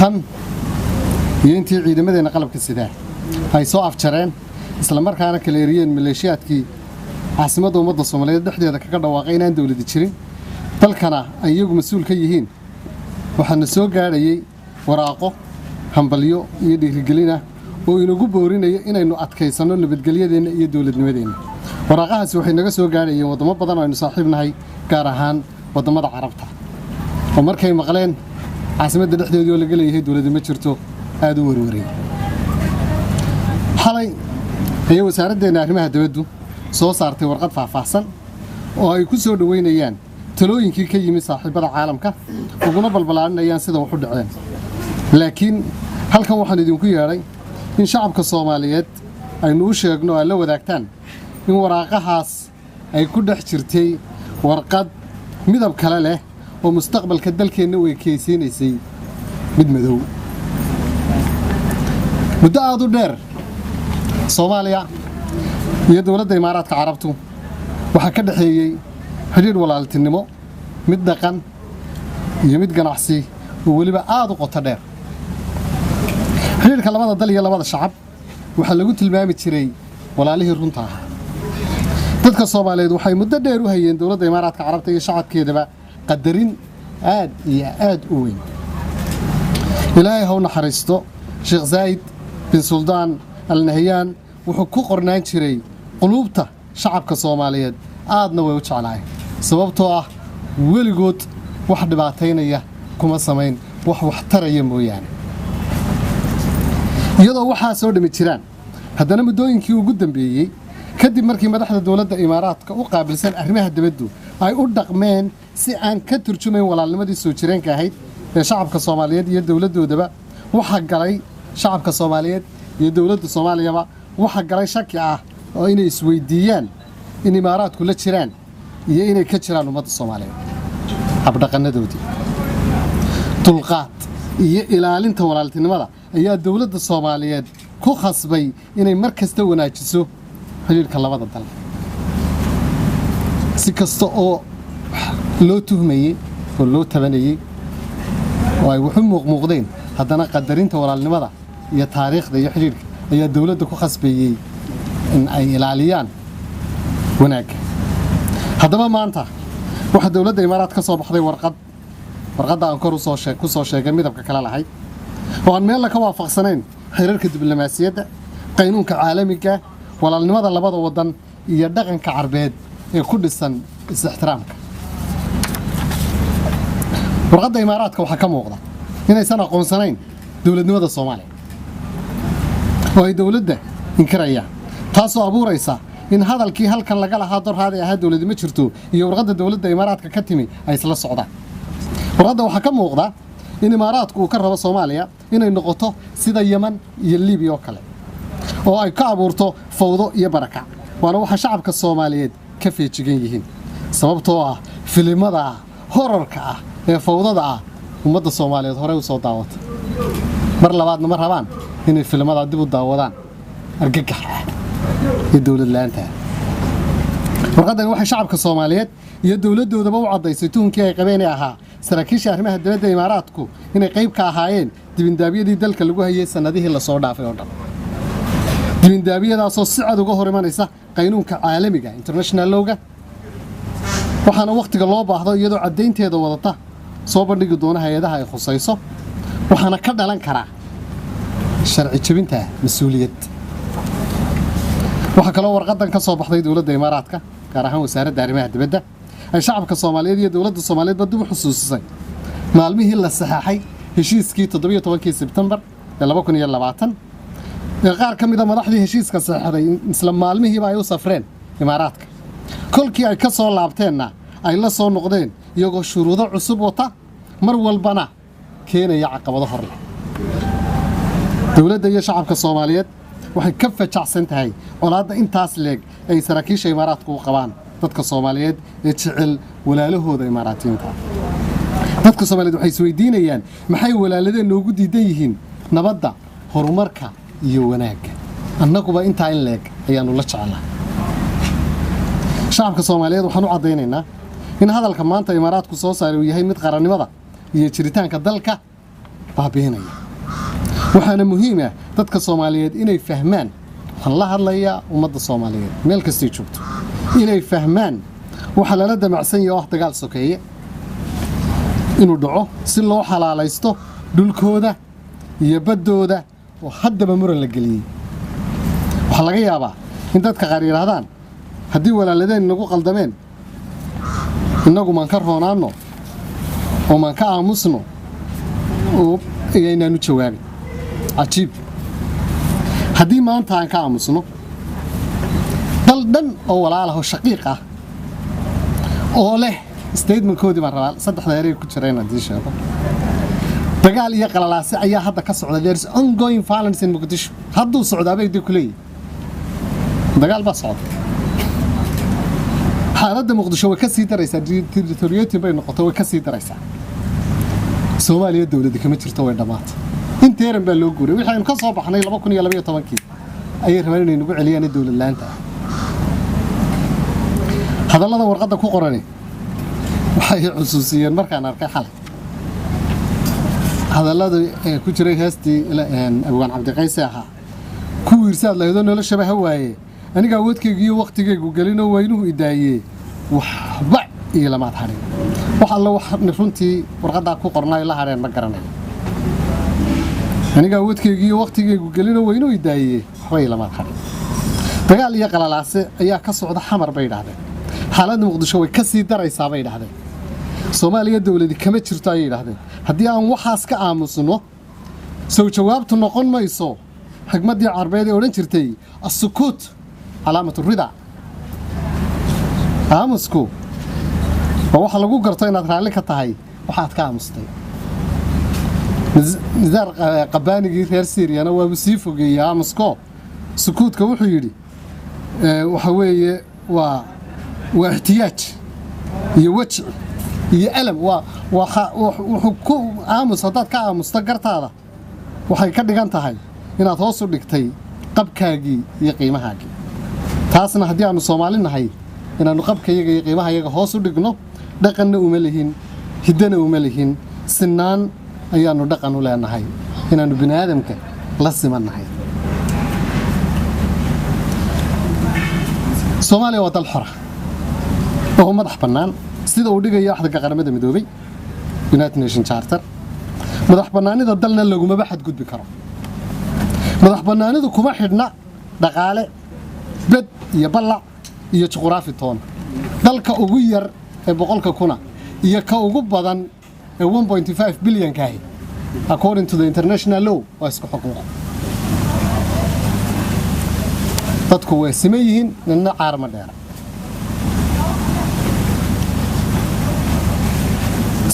tan iyo intii ciidamadeena qalabka sidaa ay soo afjareen isla markaana kala eriyeen maleeshiyaadkii caasimadda ummadda Soomaaliyeed dhexdeeda kaga dhawaaqay inaan dawlad jirin dalkana ay iyagu mas'uul ka yihiin waxaana soo gaadhayay waraaqo hambalyo iyo dhiirigelin ah oo inagu boorinaya inaynu adkaysano nabadgelyadeena iyo dawladnimadeena waraaqahaasi waxay naga soo gaadhayeen wadamo badan oo aynu saaxiibnahay gaar ahaan wadamada Carabta oo markay maqleen caasimadda dhexdeeda oo laga leeyahay dawladda ma jirto aad u warwaray xalay ayay wasaaraddeena arrimaha dibadda soo saartay warqad faahfaahsan oo ay ku soo dhaweynayaan talooyinkii ka yimid saaxiibada caalamka uguna balbalaarinayaan sida wax u dhaceen laakiin halkan waxaan idinku yeeray in shacabka Soomaaliyeed aynu u sheegno ay la wadaagtaan in waraaqahaas ay ku dhex jirtay warqad midab kale leh oo mustaqbalka dalkeena way keenaysay mid madow muddo aad u dheer Soomaaliya iyo dawladda Imaaraadka Carabtu waxa ka dhaxeeyay xiriir walaaltinimo mid dhaqan iyo mid ganacsi oo waliba aad u qoto dheer xiriirka labada dal iyo labada shacab waxa lagu tilmaami jiray walaalihii runta ah dadka Soomaaliyeed waxay muddo dheer u hayeen dawladda Imaaraadka Carabta iyo shacabkeedaba qadarin aad iyo aad u weyn ilaahay ha u naxariisto Sheikh Zayed bin Sultan Al Nahyan wuxuu ku qornaan jiray qulubta shacabka Soomaaliyeed aadna way u jeclaayeen sababtoo ah weligood wax dhibaateynaya kuma sameyn wax taraya mooyaan iyadoo waxa soo dhimi jiraan haddana muddooyinkii ugu dambeeyay kadib markii madaxda dawladda Imaaraadka u qaabilsan arrimaha dibadda ay u dhaqmeen si aan ka turjumayn walaalnimadii soo jireenka ahayd ee shacabka Soomaaliyeed iyo dawladdoodaba waxa galay shacabka Soomaaliyeed iyo dawladda Soomaaliyaba waxa galay shaki ah oo inay isweydiiyaan in Imaaraadku la jiraan iyo inay ka jiraan ummadda Soomaaliyeed habdhaqanadoodii dulqaad iyo ilaalinta walaaltinimada ayaa dawladda Soomaaliyeed ku khasbay inay markasta wanaajiso xiriirka labada dal si kasta oo loo tuhmayay oo loo tabanayay oo ay wuxuu muuqdeen haddana qadarinta walaalnimada iyo taariikhda iyo xiriirka ayaa dawladda ku khasbayay in ay ilaaliyaan wanaagga haddaba maanta waxa dawladda Imaaraad ka soo baxday warqadda aan kor ku soo sheegay midabka kala lahayd oo aan meel la ka waafaqsanayn xiriirka diblomaasiyadda qaynuunka caalamiga walaalnimada labada wadan iyo dhaqanka Carbeed ee ku dhisan is-ixtiraamka warqadda Imaaraadka waxa ka muuqda inaysan aqoonsanayn dawladnimada Soomaaliya oo ay dawladda inkarayaan taasoo abuuraysa in hadalkii halkan laga lahaa dorhaad ay ahaa dawladda ma jirto iyo warqadda dawladda Imaaraadka ka timi ay isla socdaan warqadda waxa ka muuqda in Imaaraadku uu ka rabo Soomaaliya inay noqoto sida Yemen iyo Liibiya oo kale oo ay ka abuurto fawdo iyo barakac waana waxa shacabka Soomaaliyeed ka feejigan yihiin sababtoo ah filimada horarka ah ee fawdada ah ummadda Soomaaliyeed hore u soo daawatay mar labaadna ma rabaan inay filimada dib u daawadaan argagax iyo dawlad la'aanta warqadan waxa shacabka Soomaaliyeed iyo dawladdoodaba u cadaysay tuunkii ay qabeen ahaa saraakiisha arrimaha dibadda Imaaraadku inay qayb ka ahaayeen dibindaabiyadii dalka lagu hayay sanadihii la soo dhaafay oo dhan dibindaabiyadaas oo si cad uga hor imanaysa qaynuunka caalamiga international lawga waxaana waqtiga loo baahdo iyadoo cadeynteeda wadata soo bandhigi doona hay'adaha ay khusayso waxaana ka dhalan kara sharci jabinta mas'uuliyad waxa kale oo warqadan ka soo baxday dawladda Imaaraadka gaar ahaan wasaaradda arrimaha dibadda ay shacabka Soomaaliyeed iyo dawladda Soomaaliyeed dib u xusuusisay maalmihii la saxaxay heshiiskii 17 Sebtembar 2020 ee qaar ka mid ah madaxdii heshiiska saxaxday isla maalmihiiba ay u safreen Imaaraadka kolkii ay ka soo laabteenna ay la soo noqdeen iyagoo shuruudo cusub wata mar walbana keenaya caqabado hor leh dawladda iyo shacabka Soomaaliyeed waxay ka fajacsan tahay colaadda intaas leeg ay saraakiisha Imaaraadku u qabaan dadka Soomaaliyeed ee jecel walaalahooda Imaaraatiyiinta dadka Soomaaliyeed waxay isweydiinayaan maxay walaaladeen noogu diidan yihiin nabadda horumarka iyo wanaagga annaguba intaa in leeg ayaanu la jecelnahay shacabka Soomaaliyeed waxaan u cadeynaynaa in hadalka maanta Imaaraadku soo saaray uu yahay mid qarannimada iyo jiritaanka dalka baabiinaya waxaana muhiim ah dadka Soomaaliyeed inay fahmaan waxaan la hadlayaa ummadda Soomaaliyeed meel kasta ay joogto inay fahmaan waxa la damacsan yahay dagaal sokeeye inuu dhaco si loo xalaalaysto dhulkooda iyo baddooda oo haddaba muran la geliyay waxa laga yaabaa in dadka qaar yiraahdaan haddii walaaladeen nagu qaldameen inagu maan ka roonaano oo maan ka aamusno oo ayaynaanu jawaabin cajiib haddii maanta aan ka aamusno dal dhan oo walaalaha shaqiiq ah oo leh statementkoodii baan rabaa saddexda erey ku jireen haddii sheego dagaal iyo qalalaasi ayaa hadda ka socda there is ongoing violence in Muqdisho hadduu socdaa bay dib ku leeyihiin dagaal baa socda xaaladda Muqdisho way ka sii daraysaa territory bay noqotay way ka sii daraysaa Soomaaliya dawladda kama jirto way dhamaatay inteeran baa loo guuray waxaan ka soo baxnay 2012 ayay rabeen inay nagu celiyaan dawlad laanta hadallada warqadda ku qoran waxay xusuusiyeen markaan arkay xalay hadallada ku jiray heestii Abwaan Cabdi Qays aha ku wiirsaad lahayd nolosha waaye aniga awoodkayga iyo waqtigaygu galino waynuhu idaayay waxba iyo lama tarin wax alla wax runtii warqadda ku qornay la hareen ma garanay aniga awoodkayga iyo waqtigaygu galino waynuhu idaayay waxba iyo lama tarin dagaal iyo qalalaase ayaa ka socda xamar bay dhaahdeen xaaladda Muqdisho way ka sii daraysaa bay dhaahdeen Soomaaliya dawladda kama jirto ay dhaahdeen haddii aan waxaas ka aamusno soo jawaabtu noqon mayso xigmadii Carbeed ee oran jirtay as-sukut calaamatu rida aamusku waxa lagu garto inaad raali ka tahay waxaad ka aamustay nidaar qabaanigi reer Siiriyana waa sii fogeeyay aamusko sukuutka wuxuu yiri waxa weeye waa ihtiyaaj iyo wajc iyo alam wuxuu ku aamus hadaad ka aamusta gartaada waxay ka dhigan tahay inaad hoos u dhigtay qabkaagii iyo qiimahaagii taasna haddii aanu Soomaali nahay inaanu qabkayaga iyo qiimahayaga hoos u dhigno dhaqanna uma lihin hidana uma lihin sinaan ayaanu dhaqan u leenahay inaanu bini'aadamka la simanahay Soomaaliya waa dal xor ah oo madax bannaan sida uu dhigayo axda qaramada midoobay United Nations Charter madax bannaanida dalna laguma baxad gudbi karo madax bannaanidu kuma xidhna dhaqaale bad iyo balac iyo juqraafi toon dalka ugu yar ee 100 kuna iyo ka ugu badan ee 1.5 billion ka according to the international law waa isku xuquuq dadku way simeeyeen inna caarma dheer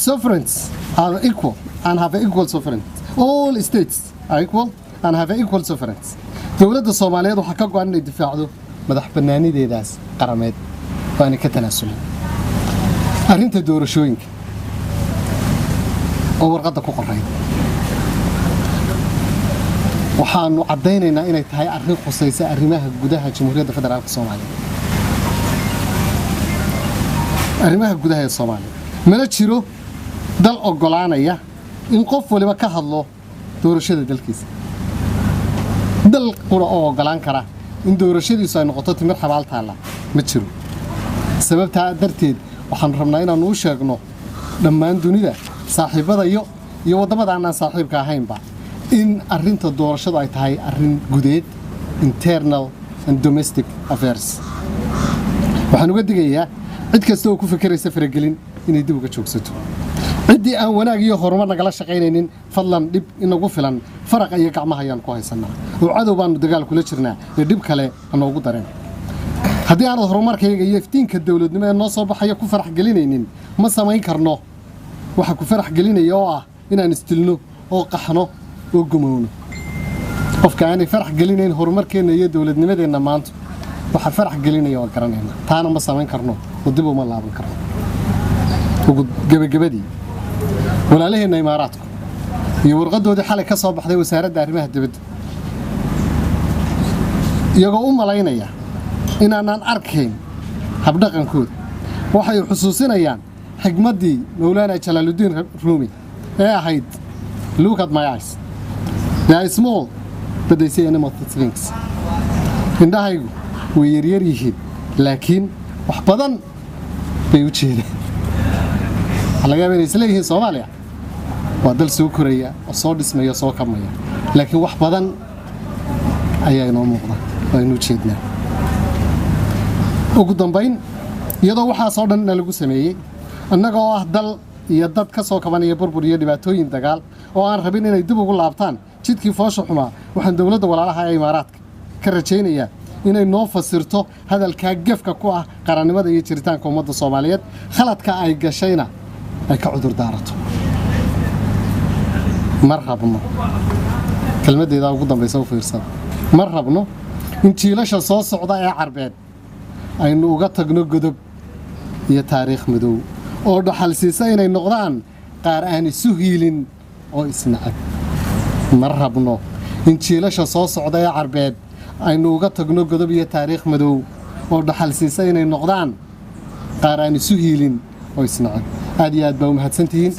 sovereigns are equal and have equal sovereignty all states are equal and have equal sovereignty dawladda Soomaaliyeed waxa ka go'an inay difaacdo madax bannaanideedaas qarameed waana ka tanaasulay arrinta doorashooyinka oo warqadda ku qoray waxaanu cadeynaynaa inay tahay arrin khusaysa arrimaha gudaha Jamhuuriyadda Federaalka Soomaaliya arrimaha gudaha ee Soomaaliya mana jiro dal ogolaanaya in qof waliba ka hadlo doorashada dalkiisa dal qura oo ogolaan kara in doorashadiisu ay noqoto timir xabaal taala ma jiro sababta darteed waxaan rabnaa inaan u sheegno dhammaan dunida saaxiibada iyo wadamada aan saaxiibka ahaynba in arrinta doorashadu ay tahay arrin gudeed internal and domestic affairs waxaan uga digayaa cid kasta oo ku fikiraysa faragelin inay dib uga joogsato ciddii aan wanaag iyo horumar nagala shaqaynaynin fadlan dib inagu filan faraq iyo gacmaha ayaan ku haysanaa oo cadow baanu dagaal kula jirnaa ee dib kale anoogu dareen haddii aan horumarkayga iyo iftiinka dawladnimo ee noo soo baxaya ku farax gelinaynin ma samayn karno waxa ku farax gelinaya oo ah inaan istilno oo qaxno oo gumowno qofka aan farax gelinayn horumarkeena iyo dawladnimadeena maanta waxa farax gelinaya oo garanayna taana ma samayn karno oo dib uma laaban karno ugu gabagabadii walaalaheena Imaaraadku iyo warqadoodii xalay ka soo baxday wasaaradda arrimaha dibadda iyagoo u malaynaya inaan arkayn habdhaqankooda waxay xusuusinayaan xigmadii Mawlaana Jalaaluddin Rumi ee ahayd Look at my eyes. They are small, but they say animated things. Indhahaygu way yaryar yihiin laakiin wax badan bay u jeedaan. Waxa laga yaabaa inay isleeyihiin Soomaaliya waa dal soo koraya oo soo dhismaya soo kabmaya laakiin wax badan ayaa inoo muuqda oo aynu jeednaa. ugu dambayn iyadoo waxaasoo dhan lagu sameeyey annaga oo ah dal iyo dad ka soo kabanaya burbur iyo dhibaatooyin dagaal oo aan rabin inay dib ugu laabtaan jidkii foosha xumaa waxaan dawladda walaalaha ee Imaaraadka ka rajaynayaa inay noo fasirto hadalka gefka ku ah qarannimada iyo jiritaanka ummadda Soomaaliyeed khaladka ay gashayna ay ka cudur daarato marhabno kelmadeeda ugu dambaysa u fiirsan marhabno in jiilasha soo socda ee Carbeed aynu uga tagno godob iyo taariikh madow oo dhaxalsiisa inay noqdaan qaar aan isu hiilin oo isnacab marhabno in jiilasha soo socda ee Carbeed aynu uga tagno godob iyo taariikh madow oo dhaxalsiisa inay noqdaan qaar aan isu hiilin oo isnacab aad iyo aad baa u mahadsantihiin